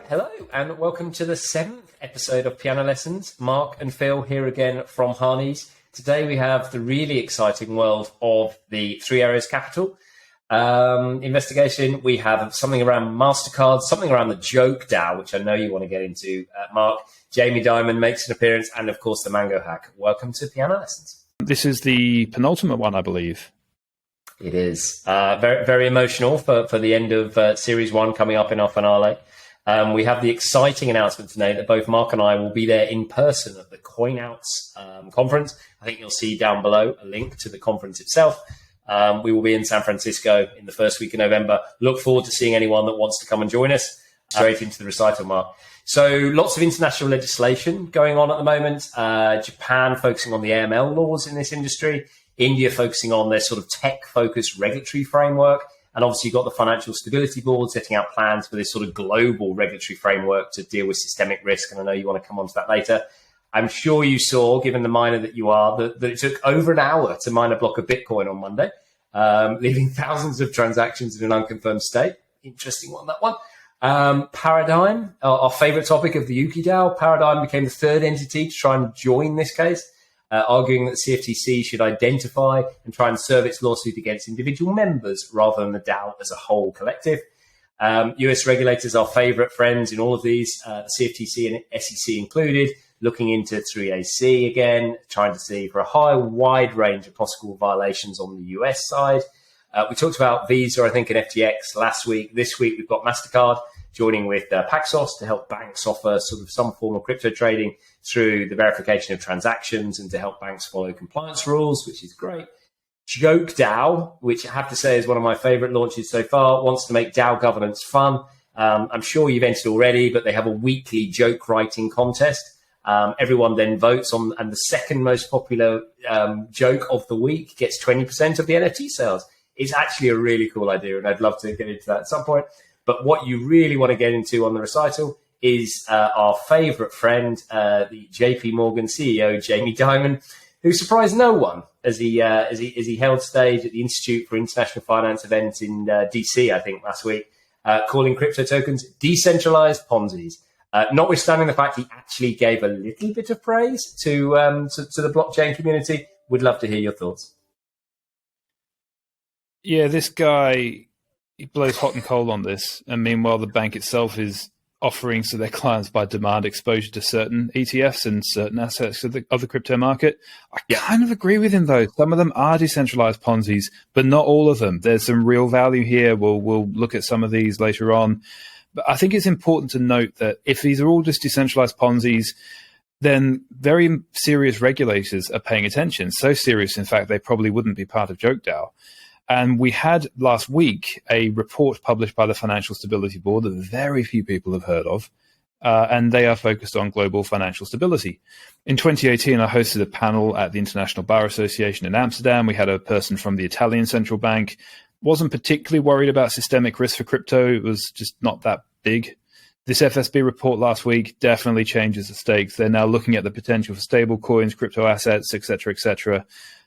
Hello, and welcome to the 7th episode of Piano Lessons. Marc and Phil here again from Harneys. Today we have the really exciting world of the Three Areas Capital investigation. We have something around MasterCard, something around the JokeDAO, which I know you want to get into, Marc. Jamie Dimon makes an appearance, and of course the Mango Hack. Welcome to Piano Lessons. This is the penultimate one, I believe. It is very, very emotional for the end of Series 1 coming up in our finale. We have the exciting announcement today that both Marc and I will be there in person at the CoinOuts conference. I think you'll see down below a link to the conference itself. We will be in San Francisco in the first week of November. Look forward to seeing anyone that wants to come and join us. Straight into the recital, Marc. So lots of international legislation going on at the moment. Japan focusing on the AML laws in this industry. India focusing on their sort of tech-focused regulatory framework. And obviously, you've got the Financial Stability Board setting out plans for this sort of global regulatory framework to deal with systemic risk. And I know you want to come on to that later. I'm sure you saw, given the miner that you are, that it took over an hour to mine a block of Bitcoin on Monday, leaving thousands of transactions in an unconfirmed state. Interesting one, that one. Paradigm, our favorite topic of the JokeDAO. Paradigm became the third entity to try and join this case. Arguing that the CFTC should identify and try and serve its lawsuit against individual members rather than the DAO as a whole collective. US regulators are favourite friends in all of these, CFTC and SEC included, looking into 3AC again, trying to see for a wide range of possible violations on the US side. We talked about Visa, I think, and FTX last week. This week, we've got MasterCard joining with Paxos to help banks offer sort of some form of crypto trading through the verification of transactions and to help banks follow compliance rules, which is great. JokeDAO, which I have to say is one of my favorite launches so far, wants to make DAO governance fun. I'm sure you've entered already, but they have a weekly joke writing contest. Everyone then votes on, and the second most popular joke of the week gets 20% of the NFT sales. It's actually a really cool idea, and I'd love to get into that at some point. But what you really want to get into on the recital is our favorite friend, the JP Morgan CEO, Jamie Dimon, who surprised no one as he held stage at the Institute for International Finance event in DC, I think, last week, calling crypto tokens decentralized Ponzi's. Notwithstanding the fact he actually gave a little bit of praise to the blockchain community. Would love to hear your thoughts. Yeah, this guy, he blows hot and cold on this. And meanwhile, the bank itself is offering to their clients by demand exposure to certain ETFs and certain assets of the crypto market. I kind of agree with him, though. Some of them are decentralized Ponzi's, but not all of them. There's some real value here. We'll look at some of these later on. But I think it's important to note that if these are all just decentralized Ponzi's, then very serious regulators are paying attention. So serious, in fact, they probably wouldn't be part of JokeDAO. And we had last week a report published by the Financial Stability Board that very few people have heard of, and they are focused on global financial stability. In 2018, I hosted a panel at the International Bar Association in Amsterdam. We had a person from the Italian Central Bank. Wasn't particularly worried about systemic risk for crypto. It was just not that big. This FSB report last week definitely changes the stakes. They're now looking at the potential for stable coins, crypto assets, et cetera,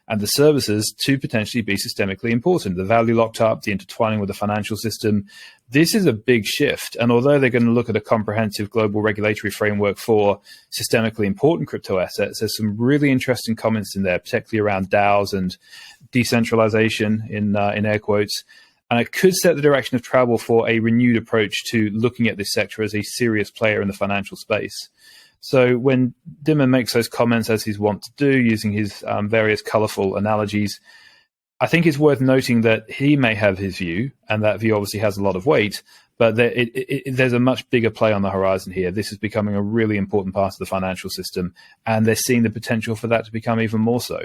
and the services to potentially be systemically important. The value locked up, the intertwining with the financial system. This is a big shift. And although they're going to look at a comprehensive global regulatory framework for systemically important crypto assets, there's some really interesting comments in there, particularly around DAOs and decentralization in air quotes. And it could set the direction of travel for a renewed approach to looking at this sector as a serious player in the financial space. So when Dimon makes those comments, as he's wont to do, using his various colorful analogies, I think it's worth noting that he may have his view, and that view obviously has a lot of weight, but there's a much bigger play on the horizon here. This is becoming a really important part of the financial system, and they're seeing the potential for that to become even more so.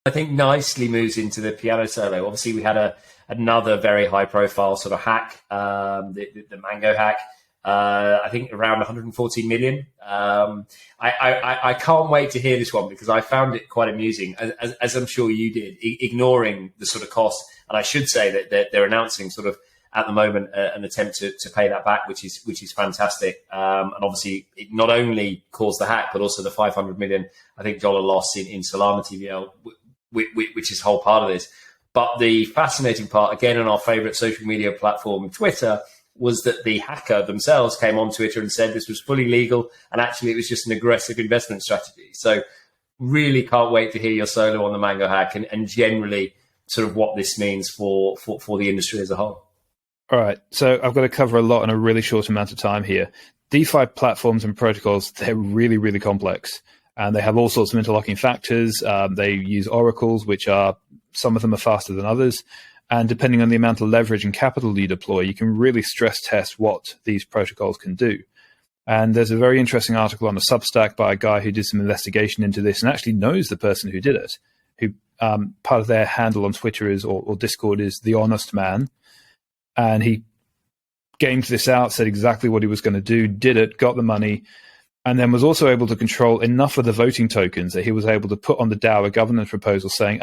I think nicely moves into the piano solo. Obviously, we had another very high-profile sort of hack, the Mango hack. I think around 114 million. I can't wait to hear this one because I found it quite amusing, as I'm sure you did, ignoring the sort of cost. And I should say that they're announcing sort of at the moment an attempt to pay that back, which is fantastic. And obviously, it not only caused the hack, but also the $500 million, I think, dollar loss in Solana TVL, which is a whole part of this. But the fascinating part, again, on our favorite social media platform, Twitter, was that the hacker themselves came on Twitter and said this was fully legal, and actually it was just an aggressive investment strategy. So really can't wait to hear your solo on the Mango hack and generally sort of what this means for the industry as a whole. All right, so I've got to cover a lot in a really short amount of time here. DeFi platforms and protocols, they're really, really complex, and they have all sorts of interlocking factors. They use oracles, which are, some of them are faster than others. And depending on the amount of leverage and capital you deploy, you can really stress test what these protocols can do. And there's a very interesting article on the Substack by a guy who did some investigation into this and actually knows the person who did it, who part of their handle on Twitter is, or Discord is, The Honest Man. And he gamed this out, said exactly what he was going to do, did it, got the money, and then was also able to control enough of the voting tokens that he was able to put on the DAO a governance proposal saying,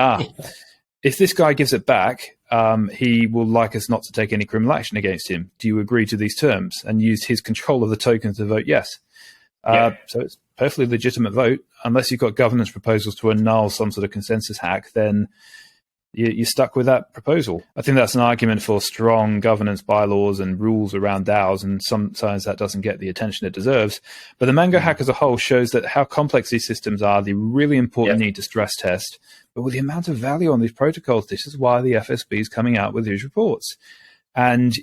if this guy gives it back, he will like us not to take any criminal action against him. Do you agree to these terms? And used his control of the tokens to vote yes. So it's a perfectly legitimate vote. Unless you've got governance proposals to annul some sort of consensus hack, then you're stuck with that proposal. I think that's an argument for strong governance bylaws and rules around DAOs, and sometimes that doesn't get the attention it deserves. But the Mango hack as a whole shows that how complex these systems are, the really important need to stress test. But with the amount of value on these protocols, this is why the FSB is coming out with these reports. And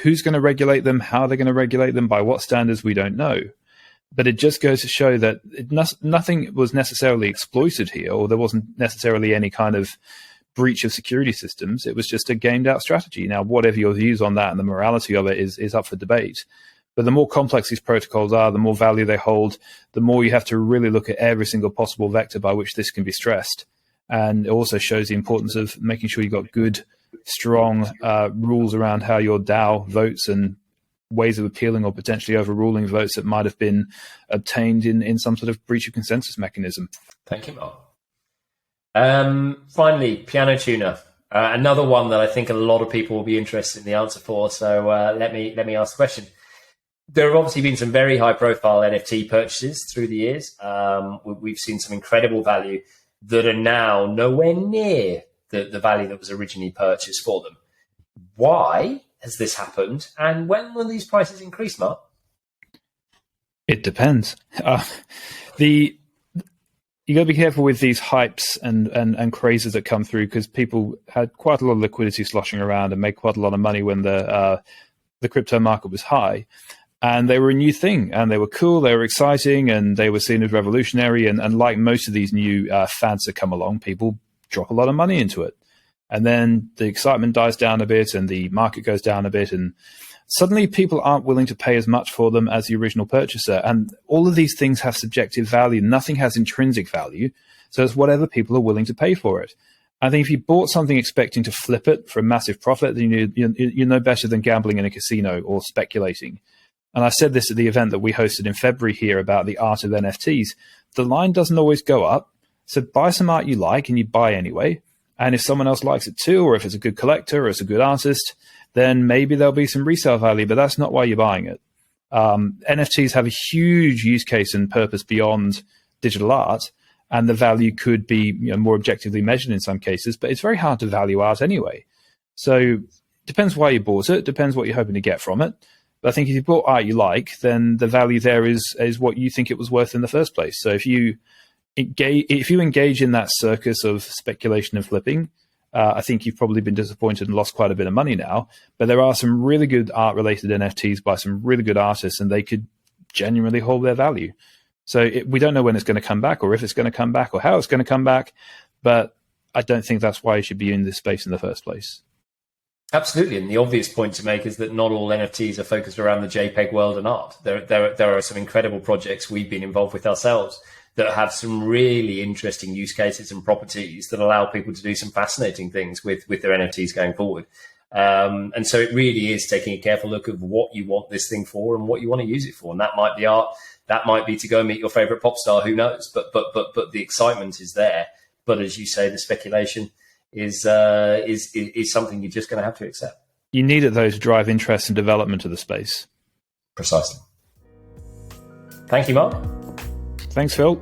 who's going to regulate them? How are they going to regulate them? By what standards? We don't know. But it just goes to show that nothing was necessarily exploited here, or there wasn't necessarily any kind of breach of security systems. It was just a gamed out strategy. Now, whatever your views on that and the morality of it is up for debate. But the more complex these protocols are, the more value they hold, the more you have to really look at every single possible vector by which this can be stressed. And it also shows the importance of making sure you've got good, strong rules around how your DAO votes and ways of appealing or potentially overruling votes that might have been obtained in some sort of breach of consensus mechanism. Thank you, Mark. Finally, Piano Tuner, another one that I think a lot of people will be interested in the answer for. So let me ask the question. There have obviously been some very high-profile NFT purchases through the years. We've seen some incredible value that are now nowhere near the value that was originally purchased for them. Why has this happened? And when will these prices increase, Mark? It depends. You got to be careful with these hypes and crazes that come through, because people had quite a lot of liquidity sloshing around and made quite a lot of money when the crypto market was high. And they were a new thing, and they were cool, they were exciting, and they were seen as revolutionary. And like most of these new fads that come along, people drop a lot of money into it. And then the excitement dies down a bit and the market goes down a bit, and suddenly people aren't willing to pay as much for them as the original purchaser. And all of these things have subjective value. Nothing has intrinsic value. So it's whatever people are willing to pay for it. I think if you bought something expecting to flip it for a massive profit, then you're no better than gambling in a casino or speculating. And I said this at the event that we hosted in February here about the art of NFTs. The line doesn't always go up. So buy some art you like, and you buy anyway. And if someone else likes it too, or if it's a good collector or it's a good artist, then maybe there'll be some resale value, but that's not why you're buying it. NFTs have a huge use case and purpose beyond digital art, and the value could be more objectively measured in some cases, but it's very hard to value art anyway. So depends why you bought it, depends what you're hoping to get from it. But I think if you bought art you like, then the value there is what you think it was worth in the first place. So if you engage in that circus of speculation and flipping, I think you've probably been disappointed and lost quite a bit of money now. But there are some really good art-related NFTs by some really good artists, and they could genuinely hold their value. So we don't know when it's going to come back, or if it's going to come back, or how it's going to come back. But I don't think that's why you should be in this space in the first place. Absolutely, and the obvious point to make is that not all NFTs are focused around the JPEG world and art. There are some incredible projects we've been involved with ourselves that have some really interesting use cases and properties that allow people to do some fascinating things with their NFTs going forward. And so it really is taking a careful look of what you want this thing for and what you want to use it for. And that might be art, that might be to go meet your favorite pop star, who knows? But the excitement is there. But as you say, the speculation is something you're just going to have to accept. You need it, though, to drive interest and development of the space. Precisely. Thank you, Mark. Thanks, Phil.